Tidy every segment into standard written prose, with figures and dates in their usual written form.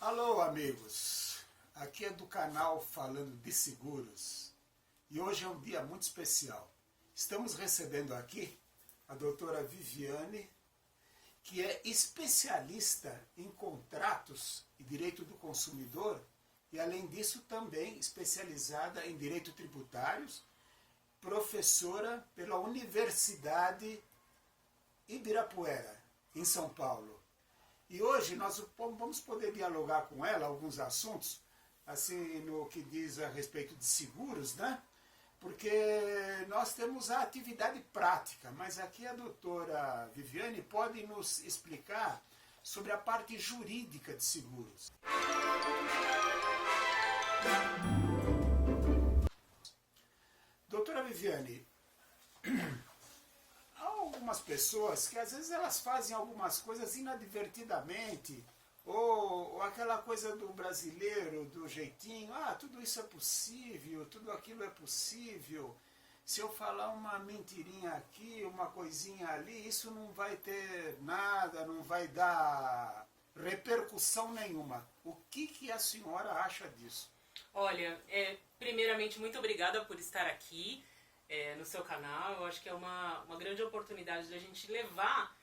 Alô, amigos! Aqui é do canal Falando de Seguros e hoje é um dia muito especial. Estamos recebendo aqui a doutora Viviane, que é especialista em contratos e direito do consumidor e, além disso, também especializada em direito tributários, professora pela Universidade Ibirapuera, em São Paulo. E hoje nós vamos poder dialogar com ela alguns assuntos, assim, no que diz a respeito de seguros, né? Porque nós temos a atividade prática, mas aqui a doutora Viviane pode nos explicar sobre a parte jurídica de seguros. Doutora Viviane, há algumas pessoas que às vezes elas fazem algumas coisas inadvertidamente, ou aquela coisa do brasileiro, do jeitinho, tudo isso é possível, tudo aquilo é possível, se eu falar uma mentirinha aqui, uma coisinha ali, isso não vai ter nada, não vai dar repercussão nenhuma. O que a senhora acha disso? Olha, primeiramente, muito obrigada por estar aqui no seu canal. Eu acho que é uma grande oportunidade da gente levar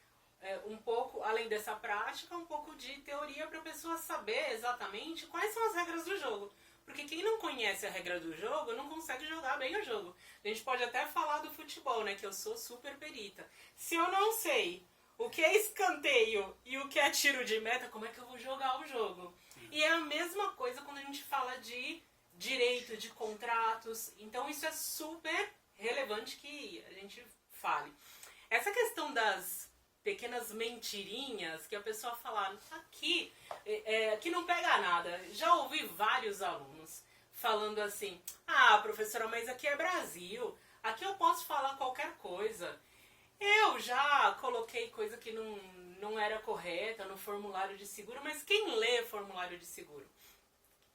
um pouco, além dessa prática, um pouco de teoria para a pessoa saber exatamente quais são as regras do jogo. Porque quem não conhece a regra do jogo não consegue jogar bem o jogo. A gente pode até falar do futebol, né, que eu sou super perita. Se eu não sei o que é escanteio e o que é tiro de meta, como é que eu vou jogar o jogo? E é a mesma coisa quando a gente fala de direito, de contratos. Então isso é super relevante que a gente fale. Essa questão das pequenas mentirinhas que a pessoa fala, aqui não pega nada. Já ouvi vários alunos falando assim, professora, mas aqui é Brasil, aqui eu posso falar qualquer coisa. Eu já coloquei coisa que não era correta no formulário de seguro, mas quem lê formulário de seguro?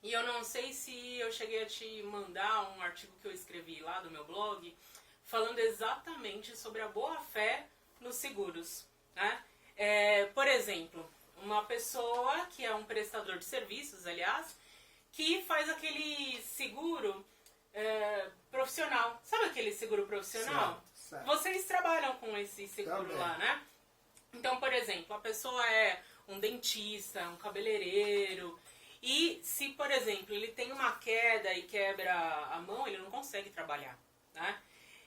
E eu não sei se eu cheguei a te mandar um artigo que eu escrevi lá do meu blog, falando exatamente sobre a boa-fé nos seguros, né? Por exemplo, uma pessoa que é um prestador de serviços, aliás, que faz aquele seguro profissional. Sabe aquele seguro profissional? Certo. Vocês trabalham com esse seguro Também. lá, né? Então, por exemplo, a pessoa é um dentista, um cabeleireiro, e se, por exemplo, ele tem uma queda e quebra a mão, ele não consegue trabalhar, né?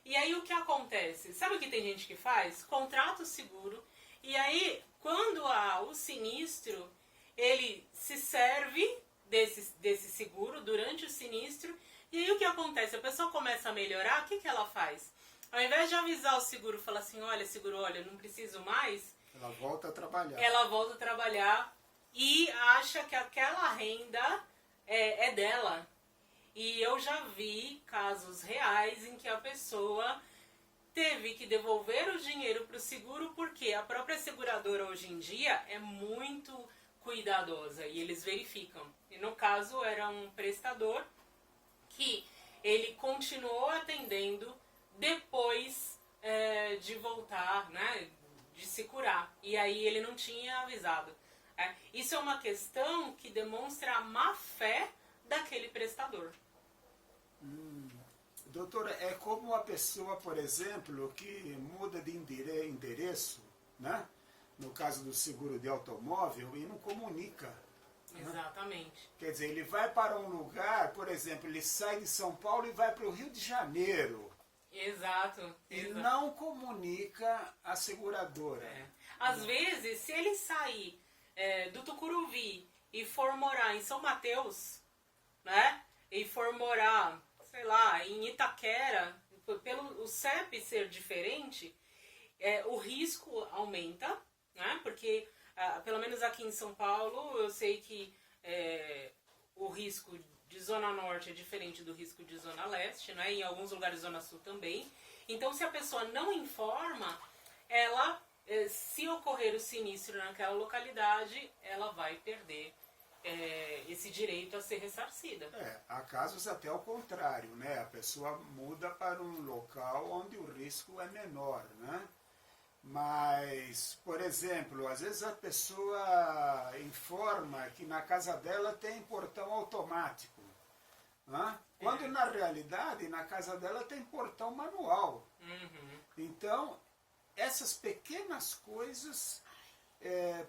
E aí o que acontece? Sabe o que tem gente que faz? Contrata o seguro, e aí quando há o sinistro, ele se serve desse seguro durante o sinistro, e aí o que acontece? A pessoa começa a melhorar, o que ela faz? Ao invés de avisar o seguro, falar assim, olha, seguro, olha, não preciso mais. Ela volta a trabalhar. Ela volta a trabalhar e acha que aquela renda é dela. E eu já vi casos reais em que a pessoa teve que devolver o dinheiro para o seguro porque a própria seguradora hoje em dia é muito cuidadosa e eles verificam. E no caso era um prestador que ele continuou atendendo depois de voltar, né, de se curar. E aí ele não tinha avisado. Isso é uma questão que demonstra a má fé daquele prestador. Doutora, é como a pessoa, por exemplo, que muda de endereço, né? No caso do seguro de automóvel, e não comunica. Exatamente. Né? Quer dizer, ele vai para um lugar, por exemplo, ele sai de São Paulo e vai para o Rio de Janeiro. Exato. E não comunica a seguradora. Às vezes, se ele sair do Tucuruvi e for morar em São Mateus, né? E for morar, sei lá, em Itaquera, pelo o CEP ser diferente, o risco aumenta, né? Porque, pelo menos aqui em São Paulo, eu sei que o risco de Zona Norte é diferente do risco de Zona Leste, né? Em alguns lugares Zona Sul também. Então, se a pessoa não informa, ela, se ocorrer o sinistro naquela localidade, ela vai perder esse direito a ser ressarcida. Há casos até ao contrário, né? A pessoa muda para um local onde o risco é menor, né? Mas, por exemplo, às vezes a pessoa informa que na casa dela tem portão automático, né? Quando na realidade na casa dela tem portão manual. Então, essas pequenas coisas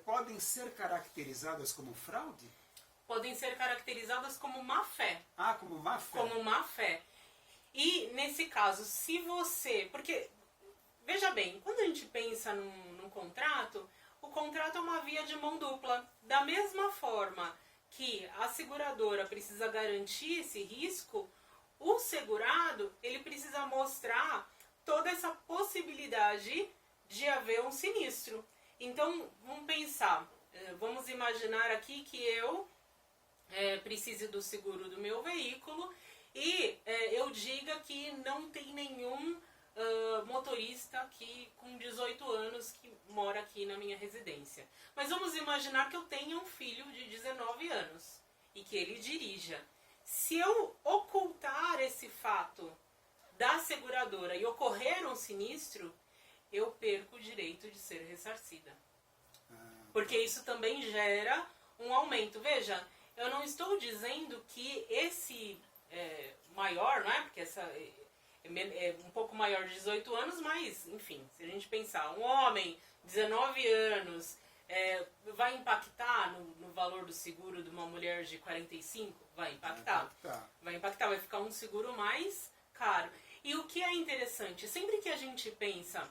podem ser caracterizadas como fraude? Podem ser caracterizadas como má fé. Ah, como má fé. Como má fé. E nesse caso, se você... Porque, veja bem, quando a gente pensa num contrato, o contrato é uma via de mão dupla. Da mesma forma que a seguradora precisa garantir esse risco, o segurado ele precisa mostrar toda essa possibilidade de haver um sinistro. Então, vamos pensar, vamos imaginar aqui que eu precise do seguro do meu veículo e eu diga que não tem nenhum motorista aqui com 18 anos que mora aqui na minha residência. Mas vamos imaginar que eu tenha um filho de 19 anos e que ele dirija. Se eu ocultar esse fato da seguradora e ocorrer um sinistro, eu perco o direito de ser ressarcida. Porque isso também gera um aumento. Veja, eu não estou dizendo que esse maior, não é? Porque essa é um pouco maior de 18 anos, mas, enfim, se a gente pensar, um homem, 19 anos, vai impactar no valor do seguro de uma mulher de 45? Vai impactar. Vai impactar, vai ficar um seguro mais caro. E o que é interessante, sempre que a gente pensa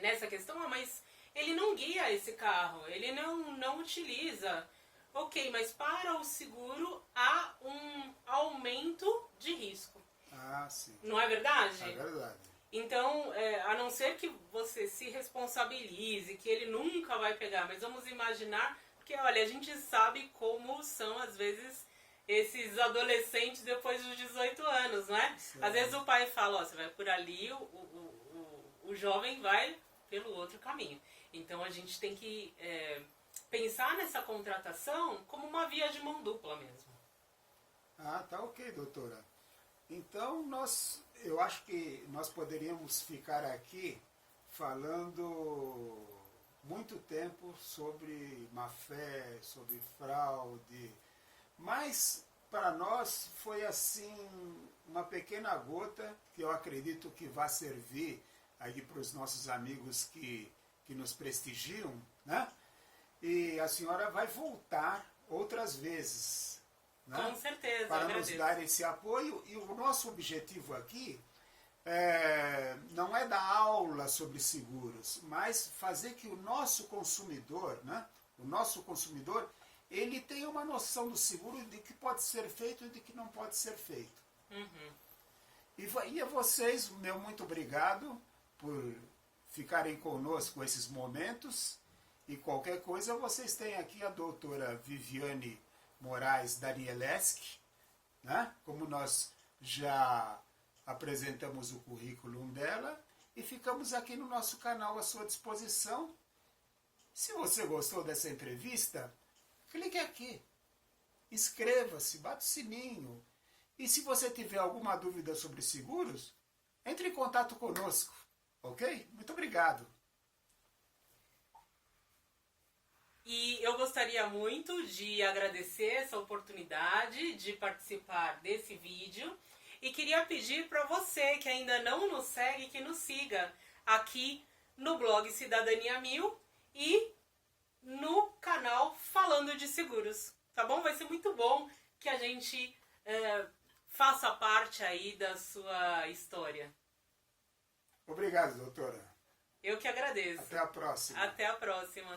nessa questão, mas ele não guia esse carro, ele não utiliza. Ok, mas para o seguro há um aumento de risco. Ah, sim. Não é verdade? É verdade. Então, a não ser que você se responsabilize, que ele nunca vai pegar, mas vamos imaginar, porque olha, a gente sabe como são às vezes esses adolescentes depois dos 18 anos, não é? Sim. Às vezes o pai fala, ó, você vai por ali, o jovem vai pelo outro caminho. Então a gente tem que pensar nessa contratação como uma via de mão dupla mesmo. Ah, tá ok, doutora. Então, eu acho que nós poderíamos ficar aqui falando muito tempo sobre má-fé, sobre fraude, mas para nós foi assim uma pequena gota que eu acredito que vai servir aí para os nossos amigos que nos prestigiam, né? E a senhora vai voltar outras vezes, né? Com certeza, para nos dar esse apoio. E o nosso objetivo aqui não é dar aula sobre seguros, mas fazer que o nosso consumidor, né? O nosso consumidor, ele tenha uma noção do seguro, de que pode ser feito e de que não pode ser feito. E a vocês, meu muito obrigado por ficarem conosco esses momentos. E qualquer coisa, vocês têm aqui a doutora Viviane Moraes Danieleski, né? Como nós já apresentamos o currículo dela e ficamos aqui no nosso canal à sua disposição. Se você gostou dessa entrevista, clique aqui, inscreva-se, bate o sininho. E se você tiver alguma dúvida sobre seguros, entre em contato conosco, ok? Muito obrigado. E eu gostaria muito de agradecer essa oportunidade de participar desse vídeo e queria pedir para você que ainda não nos segue, que nos siga aqui no blog Cidadania 1000 e no canal Falando de Seguros, tá bom? Vai ser muito bom que a gente faça parte aí da sua história. Obrigado, doutora. Eu que agradeço. Até a próxima. Até a próxima.